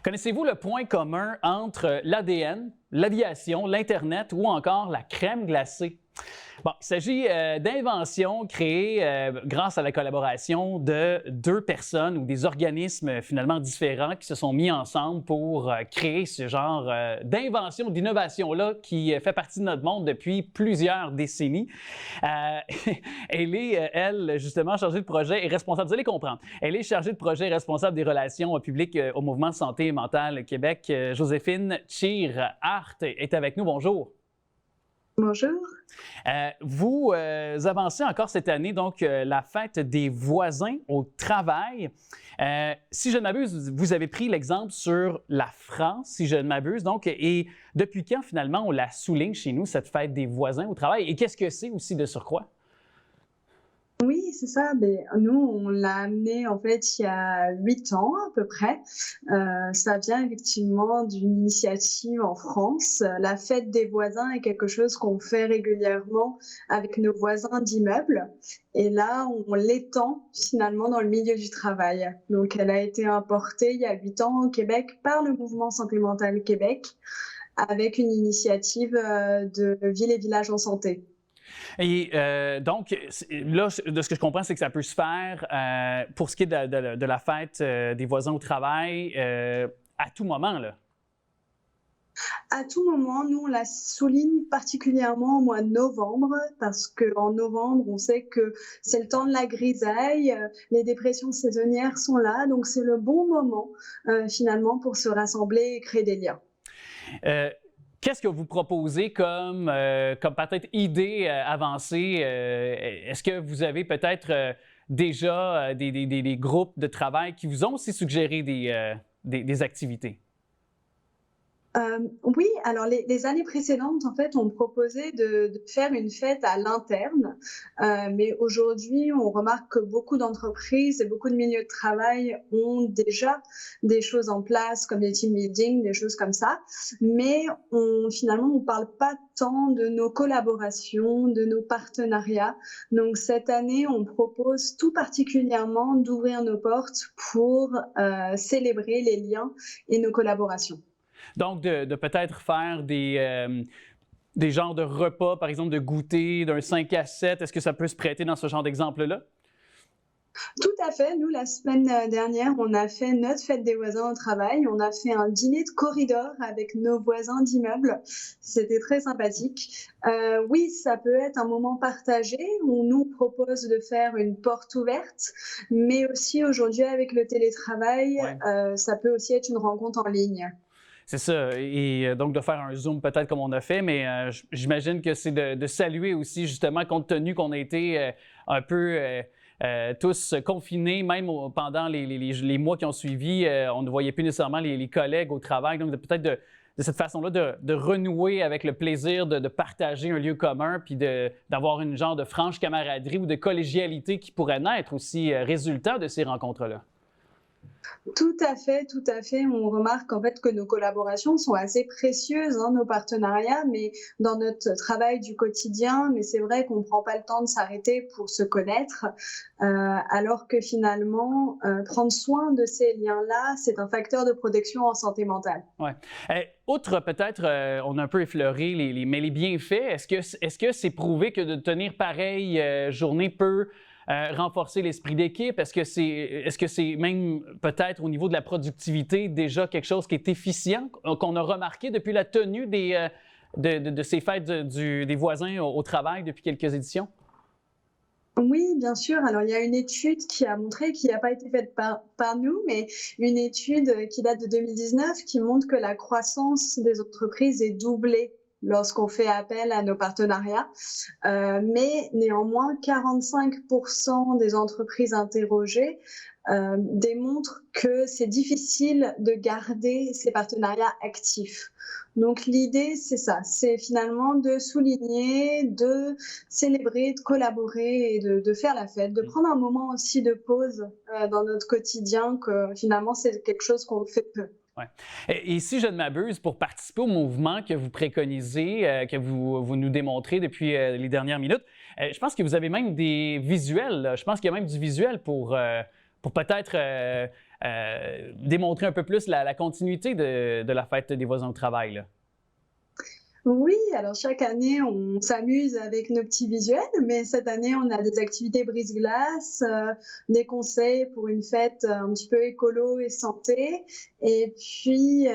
Connaissez-vous le point commun entre l'ADN, l'aviation, l'Internet ou encore la crème glacée? Bon, il s'agit d'inventions créées grâce à la collaboration de deux personnes ou des organismes finalement différents qui se sont mis ensemble pour créer ce genre d'invention, d'innovation-là qui fait partie de notre monde depuis plusieurs décennies. Elle est, elle, justement, chargée de projet et responsable, vous allez comprendre, elle est chargée de projet et responsable des relations publiques au Mouvement Santé mentale Québec. Joséphine Tschir-Hart est avec nous. Bonjour. Bonjour. Vous avancez encore cette année, donc, la fête des voisins au travail. Si je ne m'abuse, vous avez pris l'exemple sur la France, si je ne m'abuse. Donc, et depuis quand, finalement, on la souligne chez nous, cette fête des voisins au travail? Et qu'est-ce que c'est aussi de surcroît? Oui, c'est ça. Nous, on l'a amené en fait il y a 8 ans à peu près. Ça vient effectivement d'une initiative en France. La fête des voisins est quelque chose qu'on fait régulièrement avec nos voisins d'immeubles. Et là, on l'étend finalement dans le milieu du travail. Donc, elle a été importée il y a 8 ans au Québec par le Mouvement Santé mentale Québec avec une initiative de Ville et Village en santé. Et donc, là, de ce que je comprends, c'est que ça peut se faire pour ce qui est de la fête des voisins au travail à tout moment, là. À tout moment, nous, on la souligne particulièrement au mois de novembre parce qu'en novembre, on sait que c'est le temps de la grisaille, les dépressions saisonnières sont là, donc c'est le bon moment finalement pour se rassembler et créer des liens. Qu'est-ce que vous proposez comme peut-être idée avancée? Est-ce que vous avez peut-être déjà des groupes de travail qui vous ont aussi suggéré des activités? Oui, alors les années précédentes, en fait, on proposait de faire une fête à l'interne, mais aujourd'hui, on remarque que beaucoup d'entreprises et beaucoup de milieux de travail ont déjà des choses en place, comme des team building, des choses comme ça, mais finalement, on parle pas tant de nos collaborations, de nos partenariats. Donc cette année, on propose tout particulièrement d'ouvrir nos portes pour célébrer les liens et nos collaborations. Donc, de peut-être faire des genres de repas, par exemple, de goûter d'un 5 à 7. Est-ce que ça peut se prêter dans ce genre d'exemple-là? Tout à fait. Nous, la semaine dernière, on a fait notre fête des voisins au travail. On a fait un dîner de corridor avec nos voisins d'immeuble. C'était très sympathique. Oui, ça peut être un moment partagé. On nous propose de faire une porte ouverte, mais aussi aujourd'hui, avec le télétravail, Ouais. ça peut aussi être une rencontre en ligne. C'est ça. Et donc, de faire un Zoom peut-être comme on a fait, mais j'imagine que c'est de saluer aussi, justement, compte tenu qu'on a été un peu tous confinés, même pendant les mois qui ont suivi, on ne voyait plus nécessairement les collègues au travail. Donc, peut-être de cette façon-là, de renouer avec le plaisir de partager un lieu commun, puis d'avoir une genre de franche camaraderie ou de collégialité qui pourrait naître aussi résultat de ces rencontres-là. Tout à fait, tout à fait. On remarque en fait que nos collaborations sont assez précieuses, hein, nos partenariats, mais dans notre travail du quotidien, mais c'est vrai qu'on ne prend pas le temps de s'arrêter pour se connaître, alors que finalement, prendre soin de ces liens-là, c'est un facteur de protection en santé mentale. Oui. Outre peut-être, on a un peu effleuré mais les bienfaits, est-ce que c'est prouvé que de tenir pareille journée peut renforcer l'esprit d'équipe? Est-ce que c'est même peut-être au niveau de la productivité déjà quelque chose qui est efficient, qu'on a remarqué depuis la tenue de ces fêtes des voisins au travail depuis quelques éditions? Oui, bien sûr. Alors, il y a une étude qui a montré, qui n'a pas été faite par nous, mais une étude qui date de 2019 qui montre que la croissance des entreprises est doublée lorsqu'on fait appel à nos partenariats. Mais néanmoins, 45% des entreprises interrogées démontrent que c'est difficile de garder ces partenariats actifs. Donc l'idée, c'est ça, c'est finalement de souligner, de célébrer, de collaborer et de faire la fête, de prendre un moment aussi de pause dans notre quotidien, que finalement c'est quelque chose qu'on fait peu. Ouais. Et si je ne m'abuse, pour participer au mouvement que vous préconisez, que vous nous démontrez depuis les dernières minutes, je pense que vous avez même des visuels, là. Je pense qu'il y a même du visuel pour peut-être démontrer un peu plus la continuité de la fête des voisins au travail, là? Oui, alors chaque année, on s'amuse avec nos petits visuels, mais cette année, on a des activités brise-glace, des conseils pour une fête un petit peu écolo et santé, et puis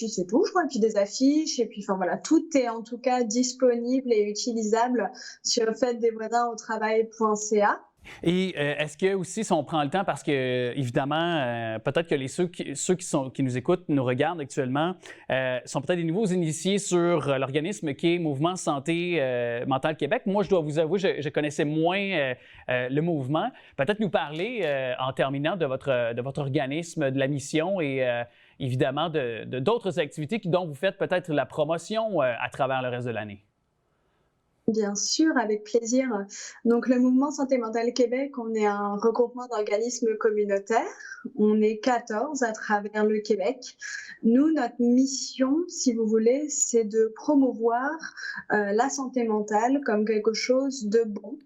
c'est tout, je crois, et puis des affiches, et puis enfin voilà, tout est en tout cas disponible et utilisable sur fêtedesvoisinsautravail.ca. Et est-ce que aussi, si on prend le temps, parce que évidemment, peut-être que ceux qui nous écoutent, nous regardent actuellement, sont peut-être des nouveaux initiés sur l'organisme qui est Mouvement Santé Mentale Québec. Moi, je dois vous avouer, je connaissais moins le mouvement. Peut-être nous parler, en terminant, de votre organisme, de la mission et évidemment de d'autres activités dont vous faites peut-être la promotion à travers le reste de l'année. Bien sûr, avec plaisir. Donc, le Mouvement Santé Mentale Québec, on est un regroupement d'organismes communautaires. On est 14 à travers le Québec. Nous, notre mission, si vous voulez, c'est de promouvoir la santé mentale comme quelque chose de bon,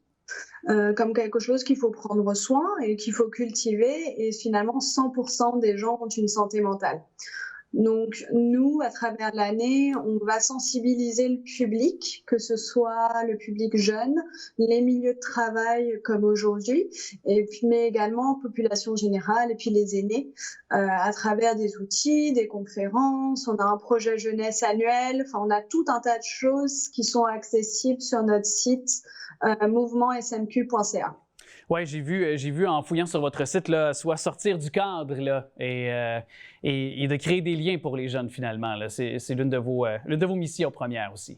comme quelque chose qu'il faut prendre soin et qu'il faut cultiver. Et finalement, 100% des gens ont une santé mentale. Donc, nous, à travers l'année, on va sensibiliser le public, que ce soit le public jeune, les milieux de travail comme aujourd'hui, mais également population générale et puis les aînés, à travers des outils, des conférences. On a un projet jeunesse annuel. Enfin, on a tout un tas de choses qui sont accessibles sur notre site mouvementsmq.ca. Oui, j'ai vu en fouillant sur votre site, là, soit sortir du cadre là, et de créer des liens pour les jeunes finalement. C'est l'une de vos missions premières aussi.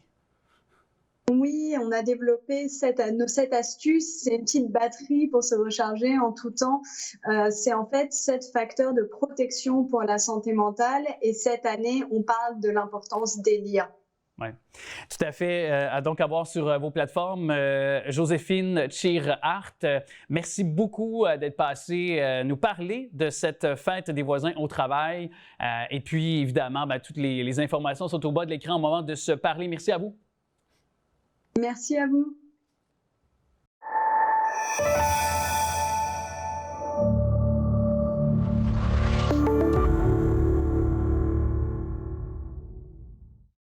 Oui, on a développé cette astuce, c'est une petite batterie pour se recharger en tout temps. C'est en fait 7 facteurs de protection pour la santé mentale et cette année, on parle de l'importance des liens. Oui, tout à fait. Donc, à voir sur vos plateformes. Joséphine Tchir-Hart, merci beaucoup d'être passée nous parler de cette fête des voisins au travail. Et puis, évidemment, toutes les informations sont au bas de l'écran au moment de se parler. Merci à vous. Merci à vous.